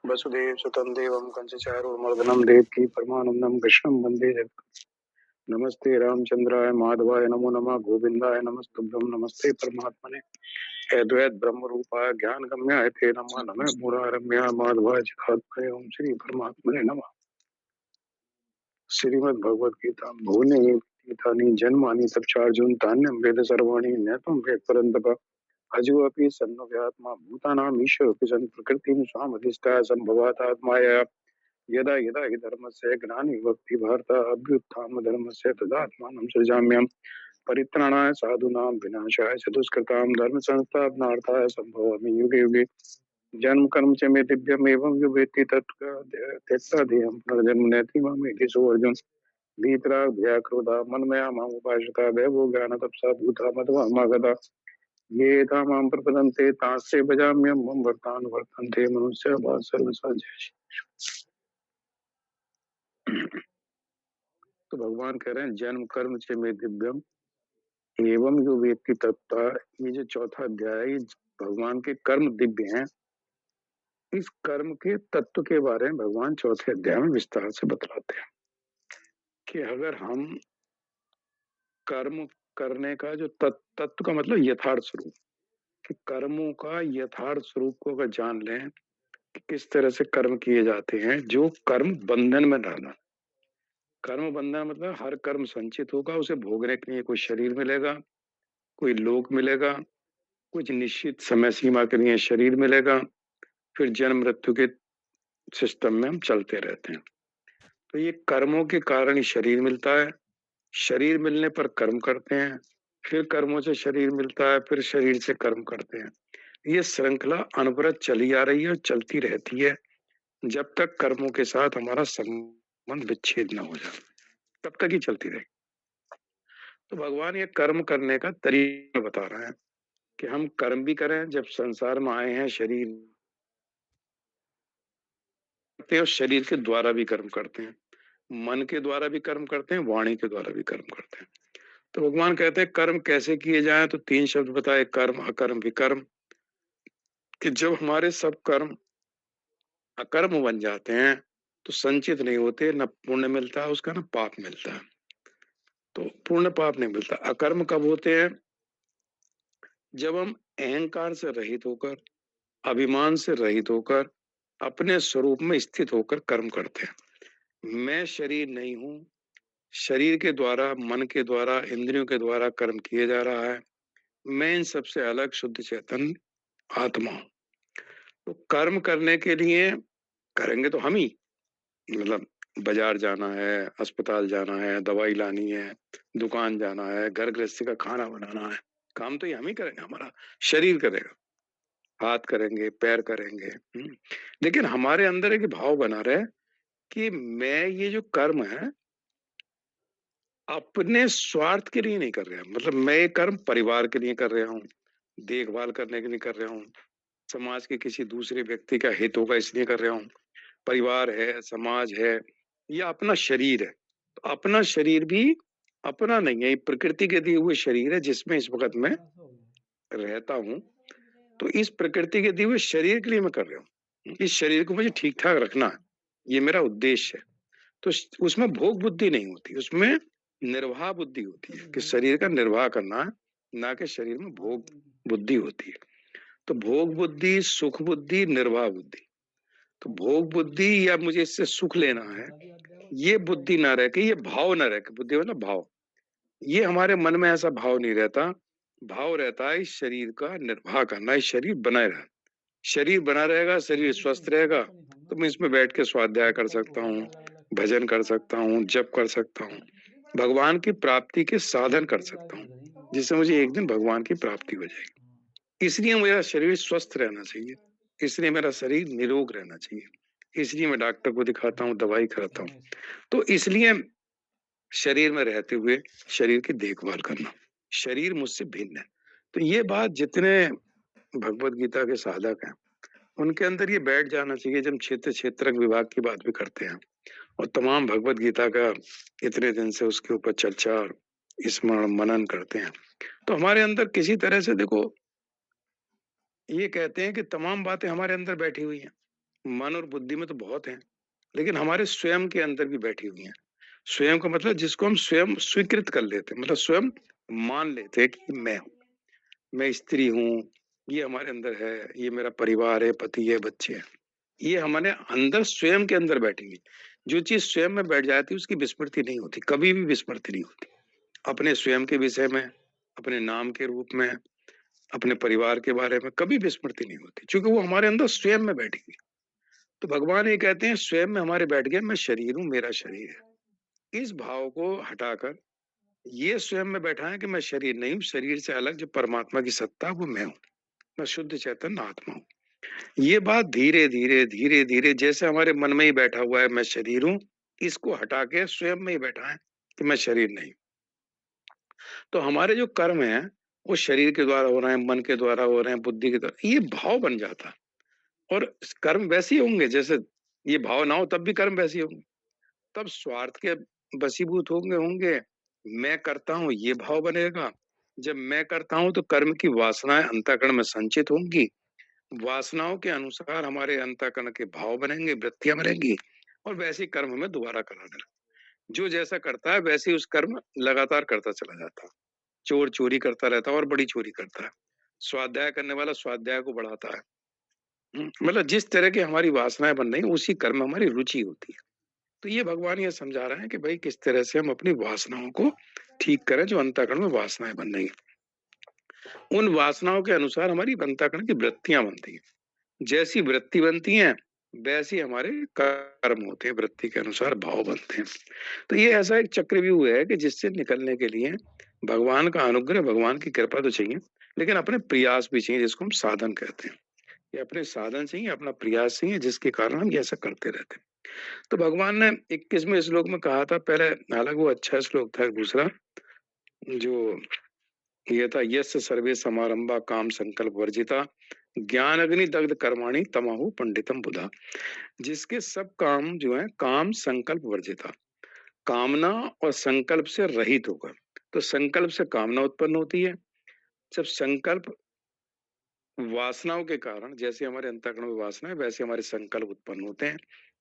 वसुदेव सुतं देवं कंसचारूरमर्दनं देवकी परमानंदं कृष्णं वंदे जगद्गुरुं। नमस्ते रामचंद्राय माधवाय नमो नमः गोविंदाय नमस्तुभ्यं नमस्ते परमात्मने अद्वैत ब्रह्म रूपाय ज्ञान गम्याय ते नमः नमः मुरारम्याय माधवाय जगदात्मने ओम श्री परमात्मने नमः। श्रीमद् भगवद गीता भुवने गीतानि जन्मानि तच्चार्जुन तान्यं वेद सर्वाणि नैतं वेद परन्तप अजो अपि सन्नव्यात्मा भूतानां ईश्वर अपि सन् प्रकृतिं स्वामधिष्ठाय सम्भवातात्माया यदा यदा हि धर्मस्य ग्लानिर्भवति भारत अभ्युत्थानं धर्मस्य तदात्मानं सृजाम्यहम् परित्राणाय साधूनां विनाशाय च दुष्कृतां धर्म संस्थापनार्थाय सम्भवामि युगे युगे। जन्म कर्म च मे दिव्यम् एवं यो वेत्ति त्यक्त्वा देहं पुनर्जन्म नैति मामेति सो अर्जुन वीतराग क्रोधा मन्मया माम उपाश्रिता वैभव ज्ञान तपसा भूता मध्वा मागधा ये तामां प्रपदन्ते तांस्ते भजाम्यहं मम भक्तान् वर्तन्ते मनुष्य सर्वसाजय। तो भगवान कह रहे हैं जन्म कर्म च मे दिव्यम एवं यो वेत्ति तत्ता। ये जो चौथा अध्याय है भगवान के कर्म दिव्य हैं। इस कर्म के तत्व के बारे में भगवान चौथे अध्याय में विस्तार से बतलाते हैं कि अगर हम कर्म करने का जो तत्व का मतलब यथार्थ स्वरूप कि कर्मों का यथार्थ स्वरूप को अगर जान लें कि किस तरह से कर्म किए जाते हैं, जो कर्म बंधन में डालना। कर्म बंधन मतलब हर कर्म संचित होगा, उसे भोगने के लिए कोई शरीर मिलेगा, कोई लोक मिलेगा, कुछ निश्चित समय सीमा के लिए शरीर मिलेगा, फिर जन्म मृत्यु के सिस्टम में हम चलते रहते हैं। तो ये कर्मों के कारण ही शरीर मिलता है, शरीर मिलने पर कर्म करते हैं, फिर कर्मों से शरीर मिलता है, फिर शरीर से कर्म करते हैं। ये श्रृंखला अनवरत चली आ रही है और चलती रहती है जब तक कर्मों के साथ हमारा संबंध विच्छेद न हो जाए, तब तक ही चलती रहेगी। तो भगवान ये कर्म करने का तरीका बता रहे हैं कि हम कर्म भी करें। जब संसार में आए हैं शरीर करते हैं और शरीर के द्वारा भी कर्म करते हैं, मन के द्वारा भी कर्म करते हैं, वाणी के द्वारा भी कर्म करते हैं। तो भगवान कहते हैं कर्म कैसे किए जाएं, तो 3 शब्द बताए, कर्म अकर्म विकर्म। कि जब हमारे सब कर्म अकर्म बन जाते हैं तो संचित नहीं होते, न पुण्य मिलता है उसका, न पाप मिलता है। तो पुण्य पाप नहीं मिलता। अकर्म कब होते हैं? जब हम अहंकार से रहित होकर, अभिमान से रहित होकर, अपने स्वरूप में स्थित होकर कर्म करते हैं। मैं शरीर नहीं हूं, शरीर के द्वारा, मन के द्वारा, इंद्रियों के द्वारा कर्म किए जा रहा है। मैं इन सबसे अलग शुद्ध चैतन्य आत्मा हूं। तो कर्म करने के लिए करेंगे तो हम ही, मतलब बाजार जाना है, अस्पताल जाना है, दवाई लानी है, दुकान जाना है, घर गृहस्थी का खाना बनाना है, काम तो ये हम ही करेंगे, हमारा शरीर करेगा, हाथ करेंगे, पैर करेंगे। लेकिन हमारे अंदर एक भाव बना रहे कि मैं ये जो कर्म है अपने स्वार्थ के लिए नहीं कर रहा। मतलब मैं ये कर्म परिवार के लिए कर रहा हूँ, देखभाल करने के लिए कर रहा हूँ, समाज के किसी दूसरे व्यक्ति का हित होगा इसलिए कर रहा हूँ। परिवार है, समाज है, या अपना शरीर है। तो अपना शरीर भी अपना नहीं है, ये प्रकृति के दिए हुए शरीर है जिसमें इस वक्त मैं रहता हूँ। तो इस प्रकृति के दिए हुए शरीर के लिए मैं कर रहा हूँ। इस शरीर को मुझे ठीक ठाक रखना है, ये मेरा उद्देश्य है। तो उसमें भोग बुद्धि नहीं होती, उसमें निर्वाह बुद्धि होती है कि शरीर का निर्वाह करना है, ना कि शरीर में भोग बुद्धि होती है। तो भोग बुद्धि, सुख बुद्धि, निर्वाह बुद्धि। तो भोग बुद्धि या मुझे इससे सुख लेना है, ये बुद्धि ना रह के, ये भाव ना रह के, बुद्धि मतलब भाव, ये हमारे मन में ऐसा भाव नहीं रहता। भाव रहता है इस शरीर का निर्वाह करना, इस शरीर बनाए रहे। शरीर बना रहेगा, शरीर स्वस्थ रहेगा, तो मैं इसमें बैठ के स्वाध्याय कर सकता हूँ, भजन कर सकता हूँ, जप कर सकता हूँ, भगवान की प्राप्ति के साधन कर सकता हूँ, जिससे मुझे एक दिन भगवान की प्राप्ति हो जाएगी। इसलिए मेरा शरीर स्वस्थ रहना चाहिए, इसलिए मेरा शरीर निरोग रहना चाहिए, इसलिए मैं डॉक्टर को दिखाता हूँ, दवाई कराता हूँ। तो इसलिए शरीर में रहते हुए शरीर की देखभाल करना, शरीर मुझसे भिन्न है। तो ये बात जितने भगवत गीता के साधक हैं उनके अंदर ये बैठ जाना चाहिए। जब क्षेत्रक विभाग की बात भी करते हैं और तमाम भगवत गीता का इतने दिन से उसके ऊपर चर्चा और स्मरण मनन करते हैं, तो हमारे अंदर किसी तरह से देखो, ये कहते हैं कि तमाम बातें हमारे अंदर बैठी हुई हैं, मन और बुद्धि में तो बहुत हैं, लेकिन हमारे स्वयं के अंदर भी बैठी हुई हैं। स्वयं का मतलब जिसको हम स्वयं स्वीकृत कर लेते हैं, मतलब स्वयं मान लेते हैं कि मैं स्त्री हूँ, ये हमारे अंदर है, ये मेरा परिवार है, पति है, बच्चे हैं। ये हमारे अंदर स्वयं के अंदर बैठी हुई। जो चीज़ स्वयं में बैठ जाती है उसकी विस्मृति नहीं होती, कभी भी विस्मृति नहीं होती। अपने स्वयं के विषय में, अपने नाम के रूप में, अपने परिवार के बारे में कभी विस्मृति नहीं होती, क्योंकि वो हमारे अंदर स्वयं में बैठी हुई। तो भगवान ये कहते हैं स्वयं में हमारे बैठ गया, मैं शरीर हूँ, मेरा शरीर है। इस भाव को हटाकर ये स्वयं में बैठा है कि मैं शरीर नहीं हूँ, शरीर से अलग जो परमात्मा की सत्ता है वो मैं हूँ। मैं शुद्ध चैतन्य आत्मा हूँ। ये बात धीरे-धीरे जैसे हमारे मन में ही बैठा हुआ है मैं शरीर हूँ, इसको हटा के स्वयं में ही बैठा है कि मैं शरीर नहीं। तो हमारे जो कर्म हैं, वो शरीर के द्वारा हो रहे हैं, मन के द्वारा हो रहे हैं, बुद्धि के द्वारा, ये भाव बन जाता है। और कर्म वैसे ही होंगे जैसे ये भाव ना हो तब भी कर्म वैसे ही होंगे। तब स्वार्थ के वशीभूत होंगे होंगे, मैं करता हूँ ये भाव बनेगा। जब मैं करता हूँ तो कर्म की वासनाएँ अंतःकरण में संचित होंगी। वासनाओं के अनुसार हमारे अंतःकरण के भाव बनेंगे, वृत्तियाँ बनेंगी और वैसे ही कर्म हमें दोबारा कराने लगेगा। जो जैसा करता है वैसे ही उस कर्म लगातार करता चला जाता है। चोर चोरी करता रहता है और बड़ी चोरी करता है। स्वाध्याय करने वाला स्वाध्याय को बढ़ाता है। मतलब जिस तरह की हमारी वासनाएँ बन रही हैं उसी कर्म में हमारी रुचि होती है। तो ये भगवान ये समझा रहे हैं कि भाई किस तरह से हम अपनी वासनाओं को ठीक करें जो अंतःकरण में वासनाएँ बन रही हैं। उन वासनाओं के अनुसार हमारी अंतःकरण की वृत्तियाँ बनती हैं। जैसी वृत्ति बनती हैं, वैसे हमारे कर्म होते हैं, वृत्ति के अनुसार भाव बनते हैं। तो ये ऐसा एक चक्रव्यूह है कि जिससे निकलने के लिए भगवान का अनुग्रह, भगवान की कृपा तो चाहिए, लेकिन अपने प्रयास भी चाहिए जिसको हम साधन कहते हैं। ये अपने साधन चाहिए, अपना प्रयास चाहिए जिसके कारण हम ये ऐसा करते रहते हैं। तो भगवान ने 21वें श्लोक में कहा था पहले, हालांकि वो अच्छा श्लोक था दूसरा, जो ये था यस्य सर्वे समारंभा काम संकल्प वर्जिता ज्ञान अग्नि दग्ध कर्माणि तमाहु पंडितम बुधा। जिसके सब काम जो है काम संकल्प वर्जिता, कामना और संकल्प से रहित होकर। तो संकल्प से कामना उत्पन्न होती है। जब संकल्प वासनाओं के कारण, जैसे हमारे अंतःकरण में वासना है वैसे हमारे संकल्प उत्पन्न होते हैं,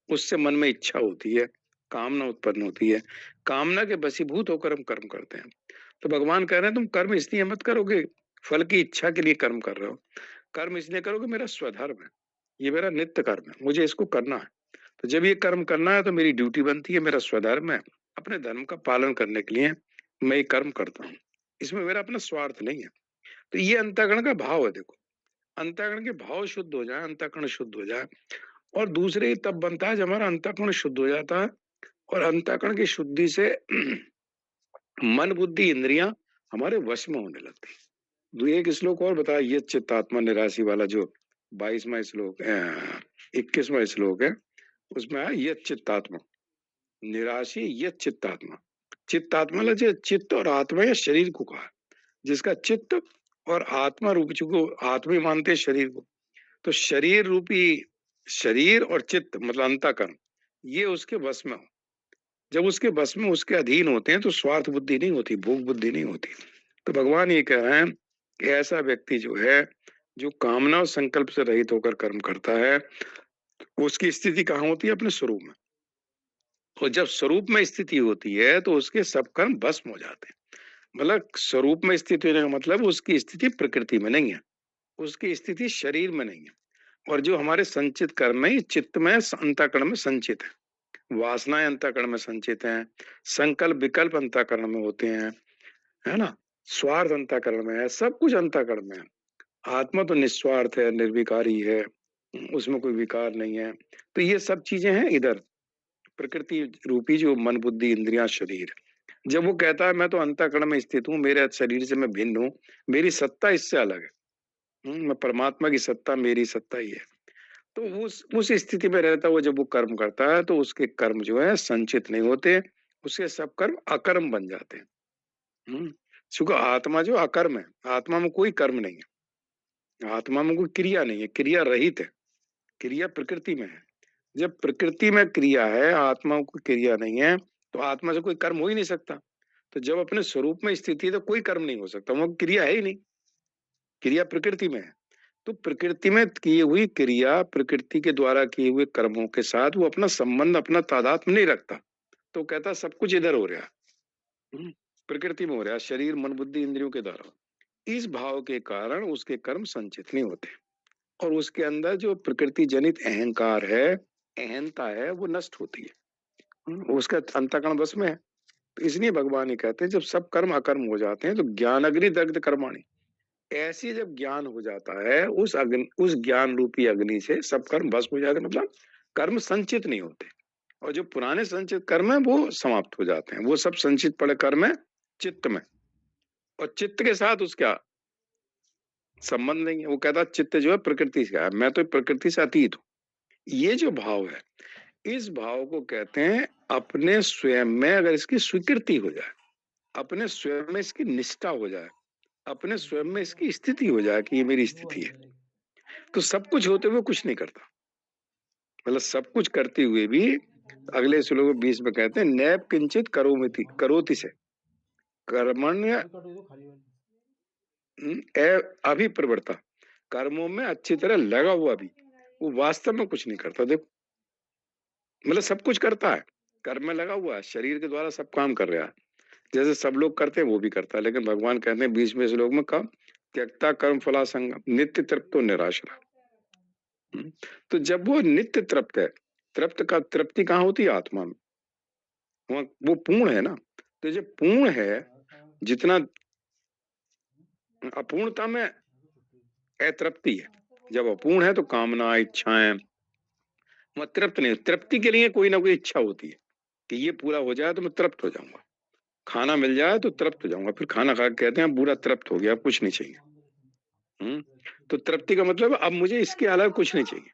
उससे मन में इच्छा होती है, कामना उत्पन्न होती है, कामना के वशीभूत होकर हम कर्म करते हैं। तो भगवान कह रहे हैं तुम कर्म इसलिए मत करोगे फल की इच्छा के लिए कर्म कर रहे हो, कर्म इसलिए करोगे मेरा स्वधर्म है, ये मेरा नित्य कर्म है, मुझे इसको करना है। तो जब ये कर्म करना है तो मेरी ड्यूटी बनती है, मेरा स्वधर्म है, अपने धर्म का पालन करने के लिए मैं ये कर्म करता हूँ। इसमें मेरा अपना स्वार्थ नहीं है। तो ये अंतःकरण का भाव है। देखो, अंतःकरण के भाव शुद्ध हो जाए, अंतःकरण शुद्ध हो जाए, और दूसरे ही तब बनता है जब हमारा अंतःकरण शुद्ध हो जाता है। और अंतःकरण की शुद्धि से मन बुद्धि इंद्रियां हमारे वश में होने लगती है। एक श्लोक और बताया, ये चित्तात्मा निराशी वाला जो 22वां श्लोक 21वां श्लोक है, उसमें है ये चित्तात्मा निराशी, ये चित्तात्मा। चित्तात्मा जो चित्त और आत्मा या शरीर को कहा, जिसका चित्त और आत्मा रूप, चूंकि आत्मा ही मानते हैं शरीर को, तो शरीर रूपी, शरीर और चित्त मतलब अंतःकरण, ये उसके वश में हो। जब उसके बस में, उसके अधीन होते हैं तो स्वार्थ बुद्धि नहीं होती, भोग बुद्धि नहीं होती। तो भगवान ये कह रहे हैं कि ऐसा व्यक्ति जो है, जो कामना और संकल्प से रहित होकर कर्म करता है, उसकी स्थिति कहाँ होती है? अपने स्वरूप में। और जब स्वरूप में स्थिति होती है तो उसके सब कर्म भस्म हो जाते हैं। मतलब स्वरूप में स्थिति होने का मतलब उसकी स्थिति प्रकृति में नहीं है, उसकी स्थिति शरीर में नहीं है। और जो हमारे संचित कर्म है चित्त में, अंतःकरण में संचित है, वासनाएं अंतःकरण में संचित हैं, संकल्प विकल्प अंतःकरण में होते हैं, है ना, स्वार्थ अंतःकरण में है, सब कुछ अंतःकरण में है। आत्मा तो निस्वार्थ है, निर्विकारी है, उसमें कोई विकार नहीं है। तो ये सब चीजें हैं इधर प्रकृति रूपी जो मन बुद्धि इंद्रियां शरीर। जब वो कहता है मैं तो अंतःकरण में स्थित हूँ, मेरे शरीर से मैं भिन्न हूँ, मेरी सत्ता इससे अलग है, मैं परमात्मा की सत्ता, मेरी सत्ता ही है। तो उस स्थिति में रहता हुआ जब वो कर्म करता है तो उसके कर्म जो है संचित नहीं होते, उसके सब कर्म अकर्म बन जाते हैं। हम्म क्योंकि आत्मा जो अकर्म है, आत्मा में कोई कर्म नहीं है, आत्मा में कोई क्रिया नहीं है, क्रिया रहित है, क्रिया प्रकृति में है। जब प्रकृति में क्रिया है, आत्मा को क्रिया नहीं है, तो आत्मा से कोई कर्म हो ही नहीं सकता। तो जब अपने स्वरूप में स्थिति है तो कोई कर्म नहीं हो सकता, वो क्रिया है ही नहीं, क्रिया प्रकृति में है। तो प्रकृति में की हुई क्रिया, प्रकृति के द्वारा किए हुए कर्मों के साथ वो अपना संबंध, अपना तादात्म्य नहीं रखता। तो कहता सब कुछ इधर हो रहा है, प्रकृति में हो रहा है, शरीर मन बुद्धि इंद्रियों के द्वारा। इस भाव के कारण उसके कर्म संचित नहीं होते, और उसके अंदर जो प्रकृति जनित अहंकार है, अहंता है, वो नष्ट होती है, उसका अंतःकरण बस में है। तो इसलिए भगवान ये कहते हैं जब सब कर्म अकर्म हो जाते हैं तो ज्ञान अग्नि दग्ध कर्माणि, ऐसी जब ज्ञान हो जाता है, उस अग्नि, उस ज्ञान रूपी अग्नि से सब कर्म भस्म हो जाते हैं, मतलब कर्म संचित नहीं होते, और जो पुराने संचित कर्म है वो समाप्त हो जाते हैं। वो सब संचित पड़े कर्म है चित्त में, और चित्त के साथ उसका संबंध नहीं है। वो कहता चित्त जो है प्रकृति से है, मैं तो प्रकृति से अतीत हूँ। ये जो भाव है, इस भाव को कहते हैं अपने स्वयं में अगर इसकी स्वीकृति हो जाए, अपने स्वयं में इसकी निष्ठा हो जाए, अपने स्वयं में इसकी स्थिति हो जाए कि ये मेरी स्थिति है, तो सब कुछ होते हुए कुछ नहीं करता। मतलब सब कुछ करते हुए भी अगले श्लोक 20 में कहते हैं नैप किंचित करोमिति, करोति से कर्मण्य अभिप्रवृत्ता, कर्मों में अच्छी तरह लगा हुआ भी वो वास्तव में कुछ नहीं करता। देखो, मतलब सब कुछ करता है, कर्म में लगा हुआ है, शरीर के द्वारा सब काम कर रहा है, जैसे सब लोग करते हैं वो भी करता है। लेकिन भगवान कहते हैं 20वें श्लोक में कब त्यक्ता कर्म फलासंगम नित्य तृप्तो निराशा। तो जब वो नित्य तृप्त है, तृप्त का तृप्ति कहाँ होती है? आत्मा में, वो पूर्ण है ना। तो जब पूर्ण है, जितना अपूर्णता में अतृप्ति है, जब अपूर्ण है तो कामना इच्छाएं, वह तृप्त नहीं। तृप्ति के लिए कोई ना कोई इच्छा होती है कि ये पूरा हो जाए तो मैं तृप्त हो जाऊंगा, खाना मिल जाए तो तृप्त हो जाऊंगा, फिर खाना खा के कहते हैं पूरा तृप्त हो गया, अब कुछ नहीं चाहिए। तो तृप्ति का मतलब अब मुझे इसके अलावा कुछ नहीं चाहिए।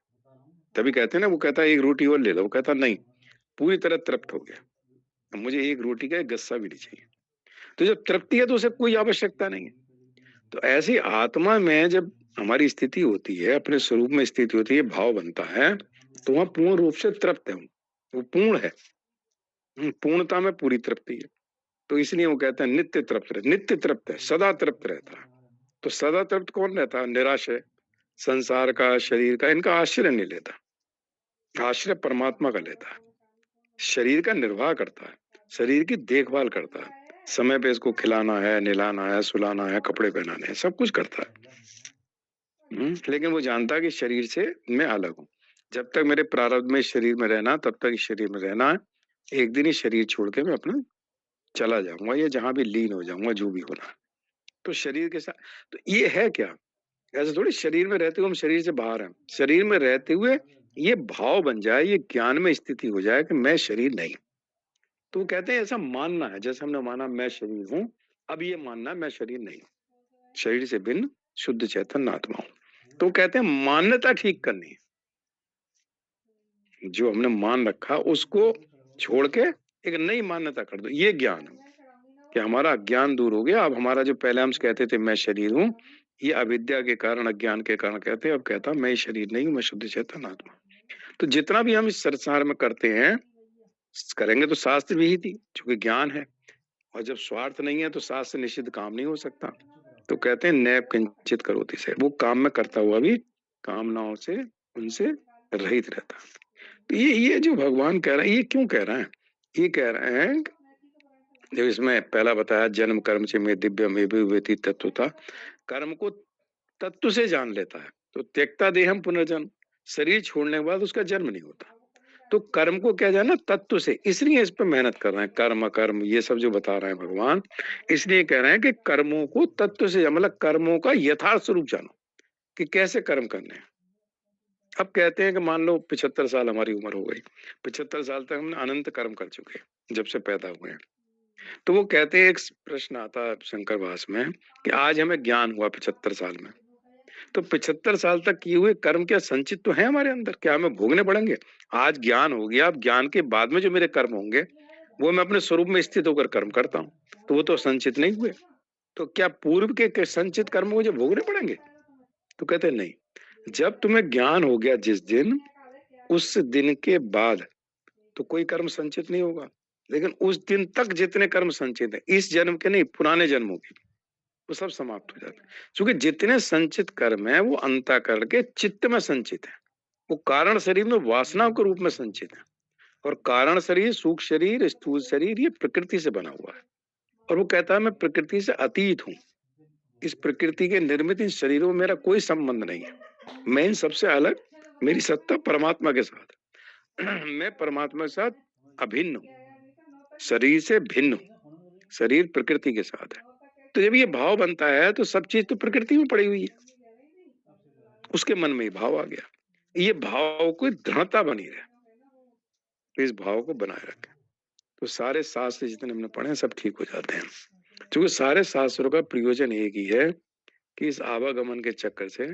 तभी कहते हैं ना, वो कहता है एक रोटी और ले लो, वो कहता नहीं पूरी तरह तृप्त हो गया, अब मुझे एक रोटी का एक गस्सा भी नहीं चाहिए। तो जब तृप्ति है तो उसे कोई आवश्यकता नहीं है। तो ऐसी आत्मा में जब हमारी स्थिति होती है, अपने स्वरूप में स्थिति होती है, भाव बनता है, तो वह पूर्ण रूप से तृप्त है, वो पूर्ण है, पूर्णता में पूरी तृप्ति है। तो इसलिए वो कहते हैं नित्य तृप्त रहे, नित्य तृप्त है, सदा तृप्त रहता है। तो सदा तृप्त कौन रहता है? निराशय, संसार का, शरीर का, इनका आश्रय नहीं लेता, आश्रय परमात्मा का लेता है। शरीर का निर्वाह करता है, शरीर की देखभाल करता है, समय पे इसको खिलाना है, नहलाना है, सुलाना है, कपड़े पहनाने हैं, सब कुछ करता है। लेकिन वो जानता है कि शरीर से मैं अलग हूँ, जब तक मेरे प्रारब्ध में शरीर में रहना, तब तक इस शरीर में रहना है। एक दिन ही शरीर छोड़ के मैं अपना चला जाऊंगा, या जहां भी लीन हो जाऊंगा, जो भी होना है। तो शरीर के साथ, तो ये है क्या, ऐसे थोड़ी शरीर में रहते हुए हम शरीर से बाहर हैं। शरीर में रहते हुए ये भाव बन जाए, ये ज्ञान में स्थिति हो जाए कि मैं शरीर नहीं। तो वो कहते हैं ऐसा मानना है, जैसे हमने माना मैं शरीर हूँ, अब ये मानना है मैं शरीर नहीं हूँ, शरीर से भिन्न शुद्ध चैतन्य आत्मा हूँ। तो कहते हैं मान्यता ठीक करनी है, जो हमने मान रखा उसको छोड़ के एक नई मान्यता कर दो। ये ज्ञान है कि हमारा अज्ञान दूर हो गया। अब हमारा जो पहले हम कहते थे मैं शरीर हूँ, ये अविद्या के कारण, अज्ञान के कारण कहते हैं, अब कहता मैं शरीर नहीं हूँ, मैं शुद्ध चेतन आत्मा। तो जितना भी हम इस संसार में करते हैं, करेंगे तो शास्त्र भी ही थी, क्योंकि ज्ञान है, और जब स्वार्थ नहीं है तो शास्त्र निषिद्ध काम नहीं हो सकता। तो कहते हैं नैप किंचित करोति से, वो काम में करता हुआ भी कामनाओं से, उनसे रहित रहता। तो ये जो भगवान कह रहे हैं, ये क्यों कह रहे हैं? ये कह रहे हैं, जब इसमें पहला बताया जन्म कर्म से में दिव्य में भी तत्व था, कर्म को तत्व से जान लेता है तो त्यक्ता देहम पुनर्जन्म, शरीर छोड़ने के बाद उसका जन्म नहीं होता। तो कर्म को क्या जाना? तत्व से। इसलिए इस पर मेहनत कर रहे हैं, कर्म कर्म ये सब जो बता रहे हैं भगवान, इसलिए कह रहे हैं कि कर्मों को तत्व से, मतलब कर्मों का यथार्थ स्वरूप जानो कि कैसे कर्म करने हैं। अब कहते हैं कि मान लो 75 साल हमारी उम्र हो गई, 75 साल तक हमने अनंत कर्म कर चुके जब से पैदा हुए हैं। तो वो कहते हैं, एक प्रश्न आता है शंकर भाष में कि आज हमें ज्ञान हुआ 75 साल में, तो 75 साल तक किए हुए कर्म क्या संचित तो है हमारे अंदर? क्या हमें भोगने पड़ेंगे? आज ज्ञान हो गया, अब ज्ञान के बाद में जो मेरे कर्म होंगे वो मैं अपने स्वरूप में स्थित होकर कर्म करता हूँ, तो वो तो संचित नहीं हुए। तो क्या पूर्व के संचित कर्म मुझे भोगने पड़ेंगे? तो कहते हैं नहीं, जब तुम्हें ज्ञान हो गया जिस दिन, उस दिन के बाद तो कोई कर्म संचित नहीं होगा। लेकिन उस दिन तक जितने कर्म संचित है, इस जन्म के नहीं, पुराने जन्मों के, वो सब समाप्त हो जाते हैं। क्योंकि जितने संचित कर्म है वो अंतःकरण के चित्त में संचित है। वो कारण शरीर में वासना के रूप में संचित है। और कारण शरीर, सूक्ष्म शरीर, स्थूल शरीर ये प्रकृति से बना हुआ है। और वो कहता है मैं प्रकृति से अतीत हूँ। इस प्रकृति के निर्मित इन शरीरों में मेरा कोई संबंध नहीं है। मैं इन सबसे अलग, मेरी सत्ता परमात्मा के साथ है। मैं परमात्मा के साथ अभिन्न हूँ, शरीर से भिन्न हूँ, शरीर प्रकृति के साथ है। तो जब ये भाव बनता है तो सब चीज तो प्रकृति में पड़ी हुई है, उसके मन में ही भाव आ गया। ये भाव को दृढ़ता बनी रहे, तो इस भाव को बनाए रखें तो सारे शास्त्र जितने हमने पढ़े हैं सब ठीक हो जाते हैं। क्योंकि सारे शास्त्रों का प्रयोजन एक ही है कि इस आवागमन के चक्कर से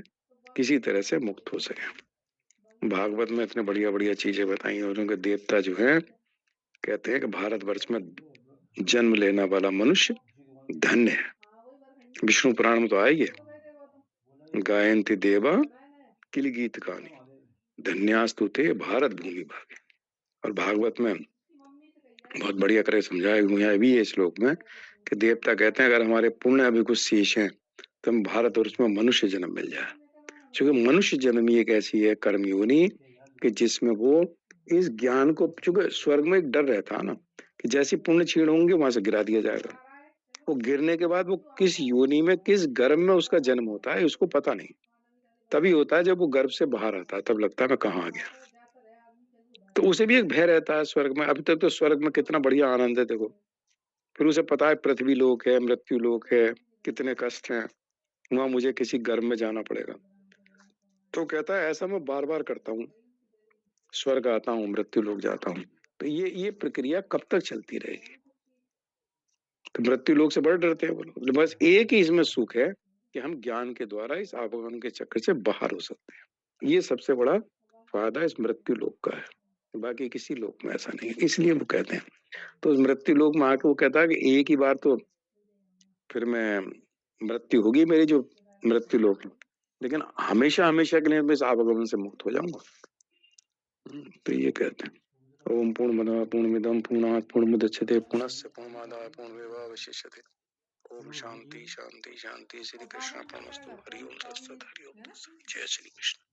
किसी तरह से मुक्त हो सके। भागवत में इतने बढ़िया बढ़िया चीजें बताई और उनके देवता जो है कहते हैं कि भारतवर्ष में जन्म लेने वाला मनुष्य धन्य है। विष्णु पुराण में तो आएगी, गायंती देवा किल गीत गानी धन्यास्तु ते भारत भूमि भागे। और भागवत में बहुत बढ़िया करे समझाया हुआ है भी ये श्लोक में कि देवता कहते हैं अगर हमारे पुण्य अभी कुछ शेष हैं तो हम भारतवर्ष में मनुष्य जन्म मिल जाए। क्योंकि मनुष्य जन्म ही एक ऐसी है कर्म योनि कि जिसमें वो इस ज्ञान को, चूंकि स्वर्ग में एक डर रहता है ना कि जैसे पुण्य क्षीण होंगे वहां से गिरा दिया जाएगा। वो गिरने के बाद वो किस योनि में किस गर्भ में उसका जन्म होता है उसको पता नहीं। तभी होता है जब वो गर्भ से बाहर आता है तब लगता है मैं कहाँ आ गया। तो उसे भी एक भय रहता है स्वर्ग में। अभी तक तो स्वर्ग में कितना बढ़िया आनंद है देखो, फिर उसे पता है पृथ्वी लोक है, मृत्यु लोक है, कितने कष्ट हैं, वहां मुझे किसी गर्भ में जाना पड़ेगा। तो कहता है ऐसा मैं बार बार करता हूँ, स्वर्ग आता हूँ, मृत्यु लोक जाता हूँ। तो ये प्रक्रिया कब तक चलती रहेगी। तो मृत्यु लोक से बड़े डरते हैं वो लोग। बस एक ही इसमें सुख है कि हम ज्ञान के द्वारा इस आवागमन के चक्कर से बाहर हो सकते हैं। ये सबसे बड़ा फायदा इस मृत्यु लोक का है, बाकी किसी लोक में ऐसा नहीं है। इसलिए वो कहते हैं, तो उस मृत्यु लोक में आके वो कहता है कि एक ही बार तो फिर मैं मृत्यु होगी मेरी जो मृत्यु लोक में, लेकिन हमेशा हमेशा के लिए मैं इस आवागमन से मुक्त हो जाऊंगा। तो ये कहते हैं ओम पूर्णमदः पूर्णमिदं पूर्णात् पूर्णमुदच्यते पूर्णस्य पूर्णमादाय पूर्णमेवावशिष्यते। ओम शांति शांति शांति। श्री कृष्ण अर्पणमस्तु। हरि ओम तत्सत। हरि ओम तत्सत। जय श्री कृष्ण।